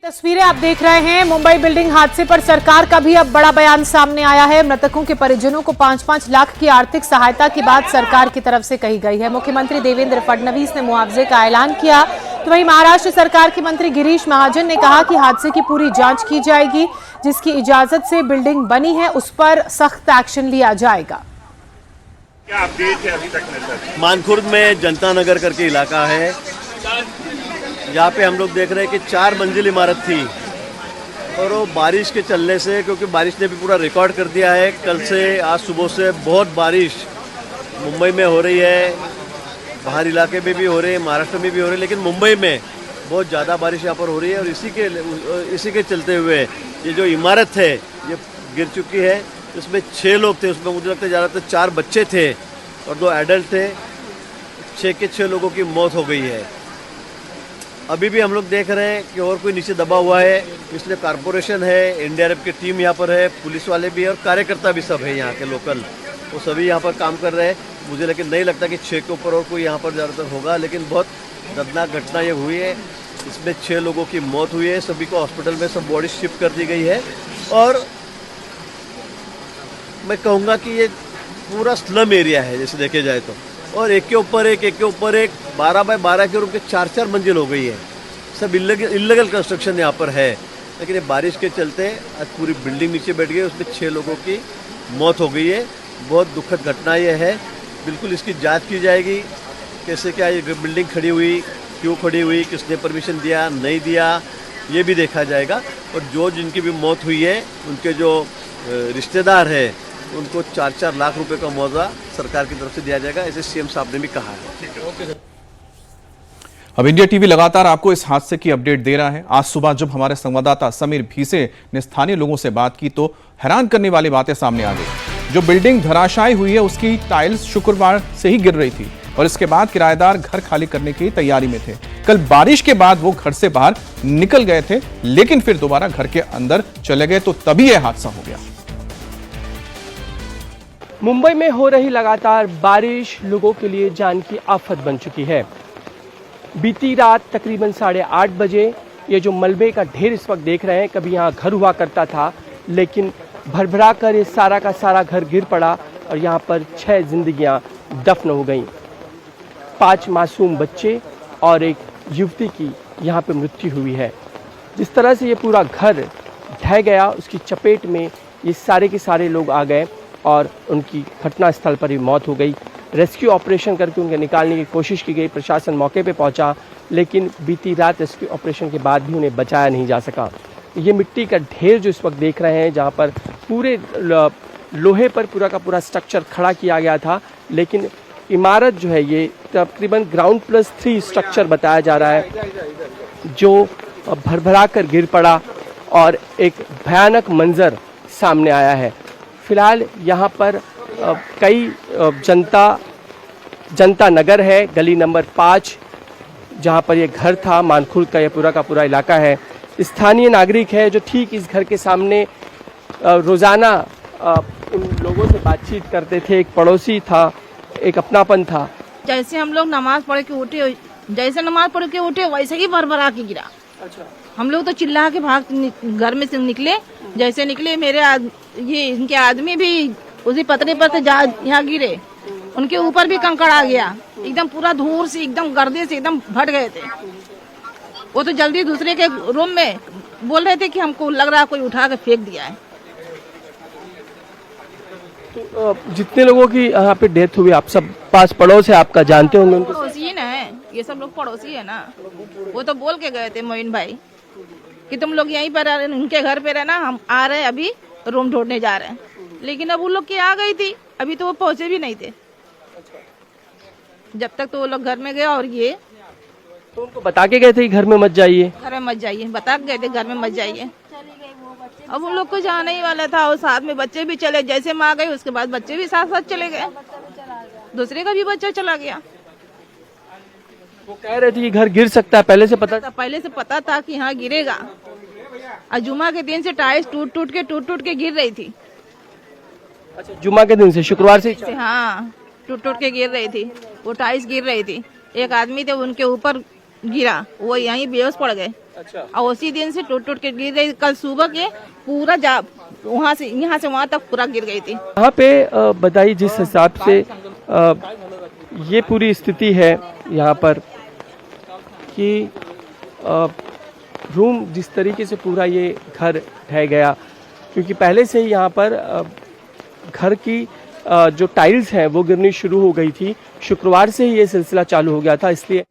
तस्वीरें आप देख रहे हैं। मुंबई बिल्डिंग हादसे पर सरकार का भी अब बड़ा बयान सामने आया है। मृतकों के परिजनों को 5-5 लाख की आर्थिक सहायता की बात सरकार की तरफ से कही गई है। मुख्यमंत्री देवेंद्र फडणवीस ने मुआवजे का ऐलान किया, तो वहीं महाराष्ट्र सरकार के मंत्री गिरीश महाजन ने कहा कि हादसे की पूरी जांच की जाएगी, जिसकी इजाजत से बिल्डिंग बनी है उस पर सख्त एक्शन लिया जाएगा। क्या अपडेट है अभी तक में सर? मानखुर्द में जनता नगर करके इलाका है, यहाँ पे हम लोग देख रहे हैं कि 4 मंजिल इमारत थी और वो बारिश के चलने से, क्योंकि बारिश ने भी पूरा रिकॉर्ड कर दिया है, कल से आज सुबह से बहुत बारिश मुंबई में हो रही है, बाहर इलाके में भी हो रही है, महाराष्ट्र में भी हो रही है, लेकिन मुंबई में बहुत ज़्यादा बारिश यहाँ पर हो रही है और इसी के चलते हुए ये जो इमारत है ये गिर चुकी है। इसमें 6 लोग थे, उसमें मुझे लगता है ज़्यादातर 4 बच्चे थे और 2 एडल्ट थे। 6 के 6 लोगों की मौत हो गई है। अभी भी हम लोग देख रहे हैं कि और कोई नीचे दबा हुआ है, इसलिए कारपोरेशन है, एनडीआरएफ की टीम यहाँ पर है, पुलिस वाले भी है और कार्यकर्ता भी सब है यहाँ के लोकल, वो सभी यहाँ पर काम कर रहे हैं। मुझे लेकिन नहीं लगता कि 6 के ऊपर और कोई यहाँ पर ज़्यादातर होगा, लेकिन बहुत दर्दनाक घटना ये हुई है। इसमें 6 लोगों की मौत हुई है, सभी को हॉस्पिटल में सब बॉडी शिफ्ट कर दी गई है और मैं कहूँगा कि ये पूरा स्लम एरिया है जैसे देखे जाए तो, और एक के ऊपर एक 12 बाय 12 के रूम के 4-4 मंजिल हो गई है। सब इल्लीगल कंस्ट्रक्शन यहाँ पर है, लेकिन ये बारिश के चलते आज पूरी बिल्डिंग नीचे बैठ गई, उसमें 6 लोगों की मौत हो गई है। बहुत दुखद घटना ये है। बिल्कुल इसकी जांच की जाएगी, कैसे क्या ये बिल्डिंग खड़ी हुई, क्यों खड़ी हुई, किसने परमिशन दिया नहीं दिया, ये भी देखा जाएगा। और जो जिनकी भी मौत हुई है उनके जो रिश्तेदार है उनको 4-4 लाख रुपए का मुआवजा सरकार की तरफ से दिया जाएगा, ऐसे सीएम साहब ने भी कहा है। अब इंडिया टीवी लगातार आपको इस हादसे की अपडेट दे रहा है। आज सुबह जब हमारे संवाददाता समीर भीसे ने स्थानीय लोगों से बात की तो हैरान करने वाली बातें सामने आ गई। जो बिल्डिंग धराशायी हुई है उसकी टाइल्स शुक्रवार से ही गिर रही थी और इसके बाद किराएदार घर खाली करने की तैयारी में थे। कल बारिश के बाद वो घर से बाहर निकल गए थे, लेकिन फिर दोबारा घर के अंदर चले गए तो तभी यह हादसा हो गया। मुंबई में हो रही लगातार बारिश लोगों के लिए जान की आफत बन चुकी है। बीती रात तकरीबन 8:30 बजे ये जो मलबे का ढेर इस वक्त देख रहे हैं, कभी यहाँ घर हुआ करता था, लेकिन भरभरा कर ये सारा का सारा घर गिर पड़ा और यहाँ पर 6 जिंदगियाँ दफन हो गईं। 5 मासूम बच्चे और एक युवती की यहाँ पे मृत्यु हुई है। जिस तरह से ये पूरा घर ढह गया, उसकी चपेट में ये सारे के सारे लोग आ गए और उनकी घटनास्थल पर ही मौत हो गई। रेस्क्यू ऑपरेशन करके उनके निकालने की कोशिश की गई, प्रशासन मौके पे पहुंचा, लेकिन बीती रात रेस्क्यू ऑपरेशन के बाद भी उन्हें बचाया नहीं जा सका। ये मिट्टी का ढेर जो इस वक्त देख रहे हैं, जहां पर पूरे लोहे पर पूरा का पूरा स्ट्रक्चर खड़ा किया गया था, लेकिन इमारत जो है ये तकरीबन ग्राउंड+3 स्ट्रक्चर बताया जा रहा है, जो भरभरा कर गिर पड़ा और एक भयानक मंजर सामने आया है। फिलहाल यहाँ पर कई जनता नगर है, गली नंबर 5, जहाँ पर ये घर था, मानखुर्द का ये पूरा का पूरा इलाका है। स्थानीय नागरिक है जो ठीक इस घर के सामने रोज़ाना उन लोगों से बातचीत करते थे। एक पड़ोसी था, एक अपनापन था। जैसे हम लोग नमाज पढ़ के उठे वैसे ही भरभरा के गिरा। अच्छा। हम लोग तो चिल्ला के घर में से निकले, जैसे निकले ये इनके आदमी भी उसी पतरे पर यहाँ गिरे, उनके ऊपर भी कंकड़ आ गया, एकदम पूरा धूल से एकदम गर्दे से एकदम भट गए थे। वो तो जल्दी दूसरे के रूम में बोल रहे थे कि हमको लग रहा है कोई उठा के फेंक दिया है। तो जितने लोगों की यहाँ पे डेथ हुई, आप सब पास पड़ोस है, आपका जानते होंगे? पड़ोसी ना है, ये सब लोग पड़ोसी है ना। वो तो बोल के गए थे मोइन भाई कि तुम लोग यहीं पर उनके घर पे रहना, हम आ रहे हैं, अभी रूम ढूंढने जा रहे हैं। लेकिन अब वो लोग की आ गई थी, अभी तो वो पहुंचे भी नहीं थे। जब तक तो वो लोग घर में गए और ये तो उनको बता के गए थे घर में मत जाइए, बता के गए थे घर में मत जाइए। अब उन लोग को जाना ही वाला था और साथ में बच्चे भी चले, जैसे माँ गई उसके बाद बच्चे भी साथ साथ चले गए, दूसरे का भी बच्चा चला गया। वो कह रहे थे कि घर गिर सकता है, पहले से पता था कि हाँ गिरेगा। और जुमा के दिन से टाइल्स टूट टूट के गिर रही थी। अच्छा, जुमा के दिन से, शुक्रवार से? हाँ, टूट के गिर रही थी, वो टाइल्स गिर रही थी। एक आदमी थे उनके ऊपर गिरा, वो यहीं बेहोश पड़ गए। अच्छा। और उसी दिन से टूट टूट के गिर गई। कल सुबह के पूरा वहाँ से वहाँ तक पूरा गिर गई थी। यहाँ पे बताइए जिस हिसाब से ये पूरी स्थिति है यहाँ पर कि रूम जिस तरीके से पूरा ये घर ढह गया, क्योंकि पहले से ही यहाँ पर घर की जो टाइल्स हैं वो गिरनी शुरू हो गई थी। शुक्रवार से ही ये सिलसिला चालू हो गया था, इसलिए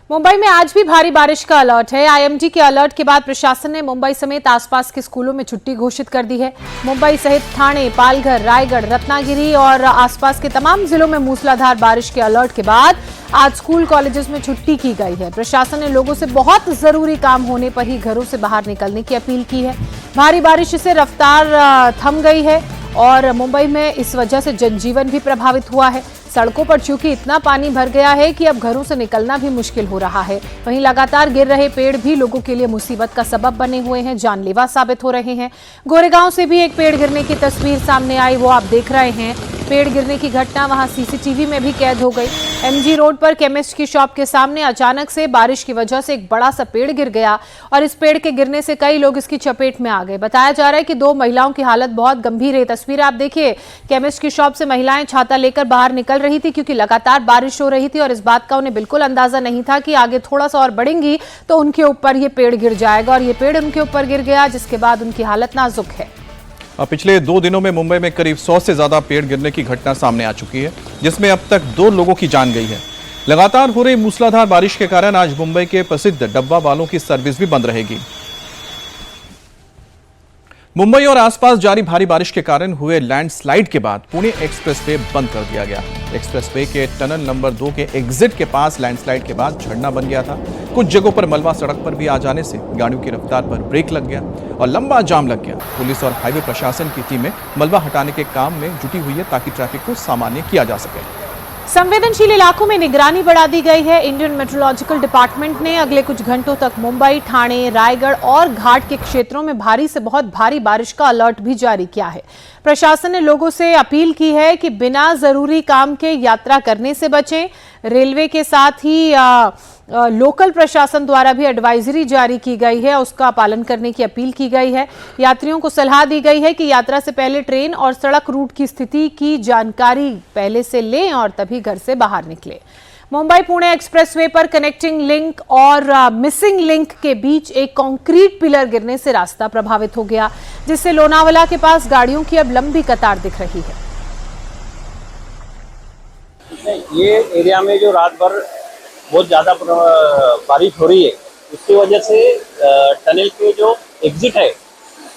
मुंबई में आज भी भारी बारिश का अलर्ट है। आईएमडी के अलर्ट के बाद प्रशासन ने मुंबई समेत आसपास के स्कूलों में छुट्टी घोषित कर दी है। मुंबई सहित ठाणे, पालघर, रायगढ़, रत्नागिरी और आसपास के तमाम जिलों में मूसलाधार बारिश के अलर्ट के बाद आज स्कूल कॉलेजेस में छुट्टी की गई है। प्रशासन ने लोगों से बहुत जरूरी काम होने पर ही घरों से बाहर निकलने की अपील की है। भारी बारिश से रफ्तार थम गई है और मुंबई में इस वजह से जनजीवन भी प्रभावित हुआ है। सड़कों पर चूंकि इतना पानी भर गया है कि अब घरों से निकलना भी मुश्किल हो रहा है। वहीं लगातार गिर रहे पेड़ भी लोगों के लिए मुसीबत का सबब बने हुए हैं, जानलेवा साबित हो रहे हैं। गोरेगांव से भी एक पेड़ गिरने की तस्वीर सामने आई, वो आप देख रहे हैं। पेड़ गिरने की घटना वहां सीसीटीवी में भी कैद हो गई। एमजी रोड पर केमिस्ट की शॉप के सामने अचानक से बारिश की वजह से एक बड़ा सा पेड़ गिर गया और इस पेड़ के गिरने से कई लोग इसकी चपेट में आ गए। बताया जा रहा है कि 2 महिलाओं की हालत बहुत गंभीर है। तस्वीर आप देखिए, केमिस्ट की शॉप से महिलाएं छाता लेकर बाहर निकल रही थी क्योंकि लगातार बारिश हो रही थी और इस बात का उन्हें बिल्कुल अंदाजा नहीं था कि आगे थोड़ा सा और बढ़ेंगी तो उनके ऊपर ये पेड़ गिर जाएगा और ये पेड़ उनके ऊपर गिर गया, जिसके बाद उनकी हालत नाजुक है। पिछले 2 दिनों में मुंबई में करीब 100 से ज्यादा पेड़ गिरने की घटना सामने आ चुकी है, जिसमें अब तक 2 लोगों की जान गई है। लगातार हो रही मूसलाधार बारिश के कारण आज मुंबई के प्रसिद्ध डब्बा वालों की सर्विस भी बंद रहेगी। मुंबई और आसपास जारी भारी बारिश के कारण हुए लैंडस्लाइड के बाद पुणे एक्सप्रेसवे बंद कर दिया गया। एक्सप्रेसवे के टनल नंबर 2 के एग्जिट के पास लैंडस्लाइड के बाद झरना बन गया था। कुछ जगहों पर मलबा सड़क पर भी आ जाने से गाड़ियों की रफ्तार पर ब्रेक लग गया और लंबा जाम लग गया। पुलिस और हाईवे प्रशासन की टीमें मलबा हटाने के काम में जुटी हुई है ताकि ट्रैफिक को सामान्य किया जा सके। संवेदनशील इलाकों में निगरानी बढ़ा दी गई है। इंडियन मेट्रोलॉजिकल डिपार्टमेंट ने अगले कुछ घंटों तक मुंबई, ठाणे, रायगढ़ और घाट के क्षेत्रों में भारी से बहुत भारी बारिश का अलर्ट भी जारी किया है। प्रशासन ने लोगों से अपील की है कि बिना जरूरी काम के यात्रा करने से बचें। रेलवे के साथ ही लोकल प्रशासन द्वारा भी एडवाइजरी जारी की गई है, उसका पालन करने की अपील की गई है। यात्रियों को सलाह दी गई है कि यात्रा से पहले ट्रेन और सड़क रूट की स्थिति की जानकारी पहले से लें और तभी घर से बाहर निकलें। मुंबई पुणे एक्सप्रेसवे पर कनेक्टिंग लिंक और मिसिंग लिंक के बीच एक कंक्रीट पिलर गिरने से रास्ता प्रभावित हो गया, जिससे लोनावाला के पास गाड़ियों की अब लंबी कतार दिख रही है। ये एरिया में जो रात भर बहुत ज़्यादा बारिश हो रही है, उसकी वजह से टनल के जो एग्जिट है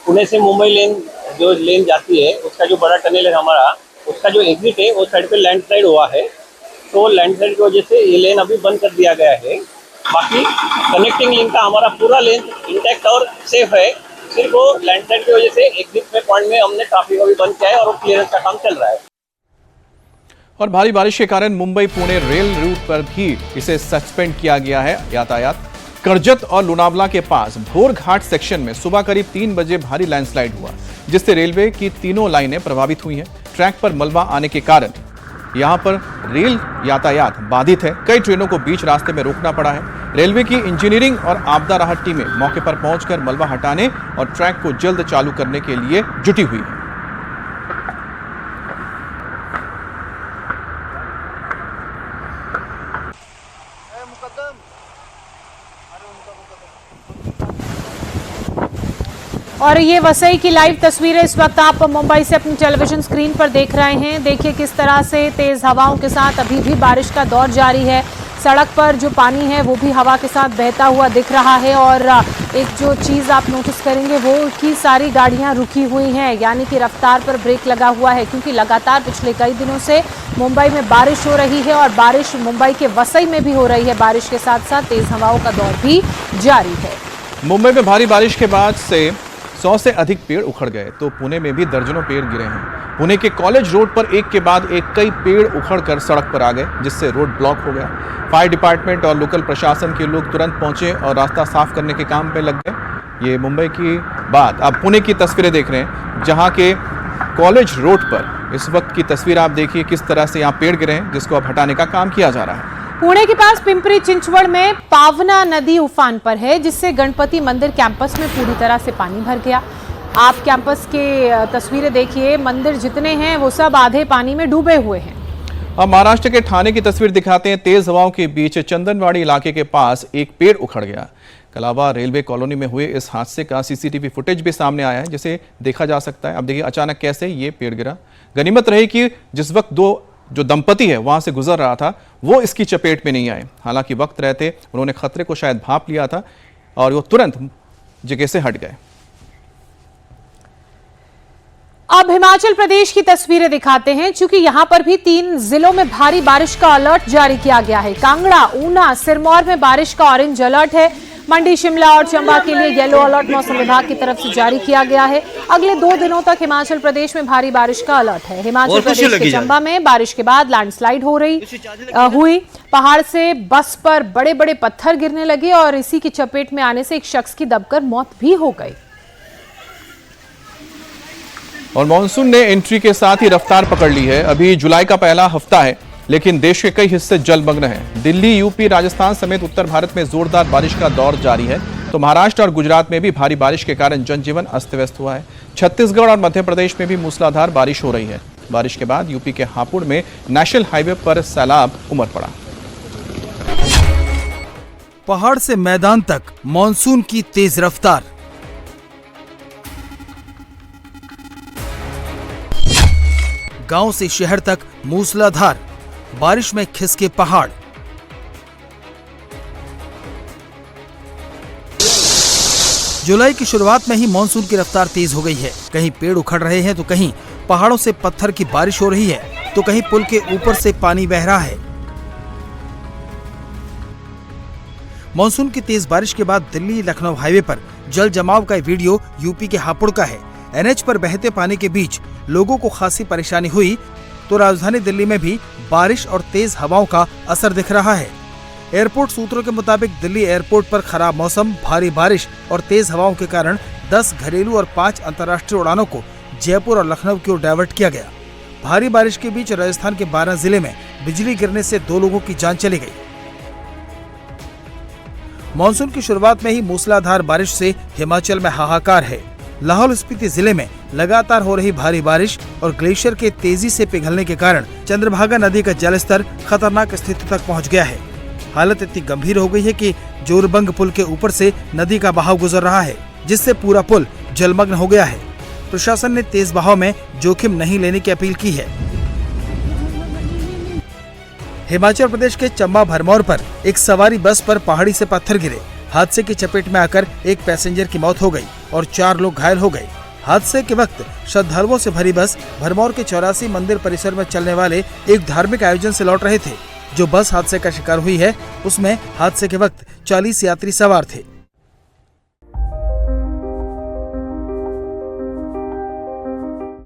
पुणे से मुंबई लेन जो लेन जाती है, उसका जो बड़ा टनल है हमारा, उसका जो एग्जिट है वो साइड पे लैंडस्लाइड हुआ है। तो लैंडस्लाइड की वजह से ये लेन अभी बंद कर दिया गया है। बाकी कनेक्टिंग लिंक का हमारा पूरा लेन इंटैक्ट और सेफ है। सिर्फ वो लैंडस्लाइड की वजह से एग्जिट में पॉइंट में हमने ट्रैफिक अभी बंद किया है और क्लियरेंस का काम चल रहा है। और भारी बारिश के कारण मुंबई पुणे रेल रूट पर भी इसे सस्पेंड किया गया है यातायात। कर्जत और लोनावला के पास भोर घाट सेक्शन में सुबह करीब 3 बजे भारी लैंडस्लाइड हुआ, जिससे रेलवे की तीनों लाइनें प्रभावित हुई हैं। ट्रैक पर मलबा आने के कारण यहां पर रेल यातायात बाधित है। कई ट्रेनों को बीच रास्ते में रोकना पड़ा है। रेलवे की इंजीनियरिंग और आपदा राहत टीमें मौके पर पहुंचकर मलबा हटाने और ट्रैक को जल्द चालू करने के लिए जुटी हुई है। और ये वसई की लाइव तस्वीरें इस वक्त आप मुंबई से अपनी टेलीविजन स्क्रीन पर देख रहे हैं। देखिए किस तरह से तेज हवाओं के साथ अभी भी बारिश का दौर जारी है। सड़क पर जो पानी है वो भी हवा के साथ बहता हुआ दिख रहा है और एक जो चीज़ आप नोटिस करेंगे वो कि सारी गाड़ियां रुकी हुई हैं, यानी कि रफ्तार पर ब्रेक लगा हुआ है, क्योंकि लगातार पिछले कई दिनों से मुंबई में बारिश हो रही है और बारिश मुंबई के वसई में भी हो रही है। बारिश के साथ साथ तेज हवाओं का दौर भी जारी है। मुंबई में भारी बारिश के बाद से 100 से अधिक पेड़ उखड़ गए, तो पुणे में भी दर्जनों पेड़ गिरे हैं। पुणे के कॉलेज रोड पर एक के बाद एक कई पेड़ उखड़कर सड़क पर आ गए, जिससे रोड ब्लॉक हो गया। फायर डिपार्टमेंट और लोकल प्रशासन के लोग तुरंत पहुंचे और रास्ता साफ करने के काम पे लग गए। ये मुंबई की बात, आप पुणे की तस्वीरें देख रहे हैं, जहां के कॉलेज रोड पर इस वक्त की तस्वीर आप देखिए किस तरह से यहाँ पेड़ गिरे हैं, जिसको अब हटाने का काम किया जा रहा है। पुणे के पास पिंपरी चिंचवड़ में पावना नदी उफान पर है, जिससे गणपति मंदिर कैंपस में पूरी तरह से पानी भर गया। आप कैंपस के तस्वीरें देखिए, मंदिर जितने हैं वो सब आधे पानी में डूबे हुए हैं। अब महाराष्ट्र के ठाणे की तस्वीर दिखाते हैं। तेज हवाओं के बीच चंदनवाड़ी इलाके के पास एक पेड़ उखड़ गया। कलावा रेलवे कॉलोनी में हुए इस हादसे का सीसीटीवी फुटेज भी सामने आया है, जिसे देखा जा सकता है। अब देखिए अचानक कैसे ये पेड़ गिरा। गनीमत रही कि जिस वक्त जो दंपति है वहां से गुजर रहा था वो इसकी चपेट में नहीं आए। हालांकि वक्त रहते उन्होंने खतरे को शायद भांप लिया था और वो तुरंत जगह से हट गए। अब हिमाचल प्रदेश की तस्वीरें दिखाते हैं, क्योंकि यहां पर भी 3 जिलों में भारी बारिश का अलर्ट जारी किया गया है। कांगड़ा, ऊना, सिरमौर में बारिश का ऑरेंज अलर्ट है। मंडी, शिमला और चंबा के लिए येलो अलर्ट मौसम विभाग की तरफ से जारी किया गया है। अगले 2 दिनों तक हिमाचल प्रदेश में भारी बारिश का अलर्ट है। हिमाचल प्रदेश के चंबा में बारिश के बाद लैंडस्लाइड हुई। पहाड़ से बस पर बड़े बड़े पत्थर गिरने लगे और इसी की चपेट में आने से एक शख्स की दबकर मौत भी हो गई। और मॉनसून ने एंट्री के साथ ही रफ्तार पकड़ ली है। अभी जुलाई का पहला हफ्ता है, लेकिन देश के कई हिस्से जलमग्न हैं। दिल्ली, यूपी, राजस्थान समेत उत्तर भारत में जोरदार बारिश का दौर जारी है, तो महाराष्ट्र और गुजरात में भी भारी बारिश के कारण जनजीवन अस्त व्यस्त हुआ है। छत्तीसगढ़ और मध्य प्रदेश में भी मूसलाधार बारिश हो रही है। बारिश के बाद यूपी के हापुड़ में नेशनल हाईवे पर सैलाब उमड़ पड़ा। पहाड़ से मैदान तक मॉनसून की तेज रफ्तार। गांव से शहर तक मूसलाधार बारिश में खिसके पहाड़। जुलाई की शुरुआत में ही मॉनसून की रफ्तार तेज हो गई है। कहीं पेड़ उखड़ रहे हैं तो कहीं पहाड़ों से पत्थर की बारिश हो रही है, तो कहीं पुल के ऊपर से पानी बह रहा है। मॉनसून की तेज बारिश के बाद दिल्ली लखनऊ हाईवे पर जल जमाव का वीडियो यूपी के हापुड़ का है। एनएच पर बहते पानी के बीच लोगों को खासी परेशानी हुई, तो राजधानी दिल्ली में भी बारिश और तेज हवाओं का असर दिख रहा है। एयरपोर्ट सूत्रों के मुताबिक दिल्ली एयरपोर्ट पर खराब मौसम, भारी बारिश और तेज हवाओं के कारण 10 घरेलू और 5 अंतर्राष्ट्रीय उड़ानों को जयपुर और लखनऊ की ओर डायवर्ट किया गया। भारी बारिश के बीच राजस्थान के 12 जिले में बिजली गिरने से 2 लोगों की जान चली गई। मॉनसून की शुरुआत में ही मूसलाधार बारिश से हिमाचल में हाहाकार है। लाहौल स्पीति जिले में लगातार हो रही भारी बारिश और ग्लेशियर के तेजी से पिघलने के कारण चंद्रभागा नदी का जलस्तर खतरनाक स्थिति तक पहुंच गया है। हालत इतनी गंभीर हो गई है कि जोरबंग पुल के ऊपर से नदी का बहाव गुजर रहा है, जिससे पूरा पुल जलमग्न हो गया है। प्रशासन ने तेज बहाव में जोखिम नहीं लेने की अपील की है। हिमाचल प्रदेश के चंबा भरमौर पर एक सवारी बस पर पहाड़ी से पत्थर गिरे। हादसे की चपेट में आकर एक पैसेंजर की मौत हो गई और 4 लोग घायल हो गए। हादसे के वक्त श्रद्धालुओं से भरी बस भरमौर के 84 मंदिर परिसर में चलने वाले एक धार्मिक आयोजन से लौट रहे थे। जो बस हादसे का शिकार हुई है, उसमें हादसे के वक्त 40 यात्री सवार थे।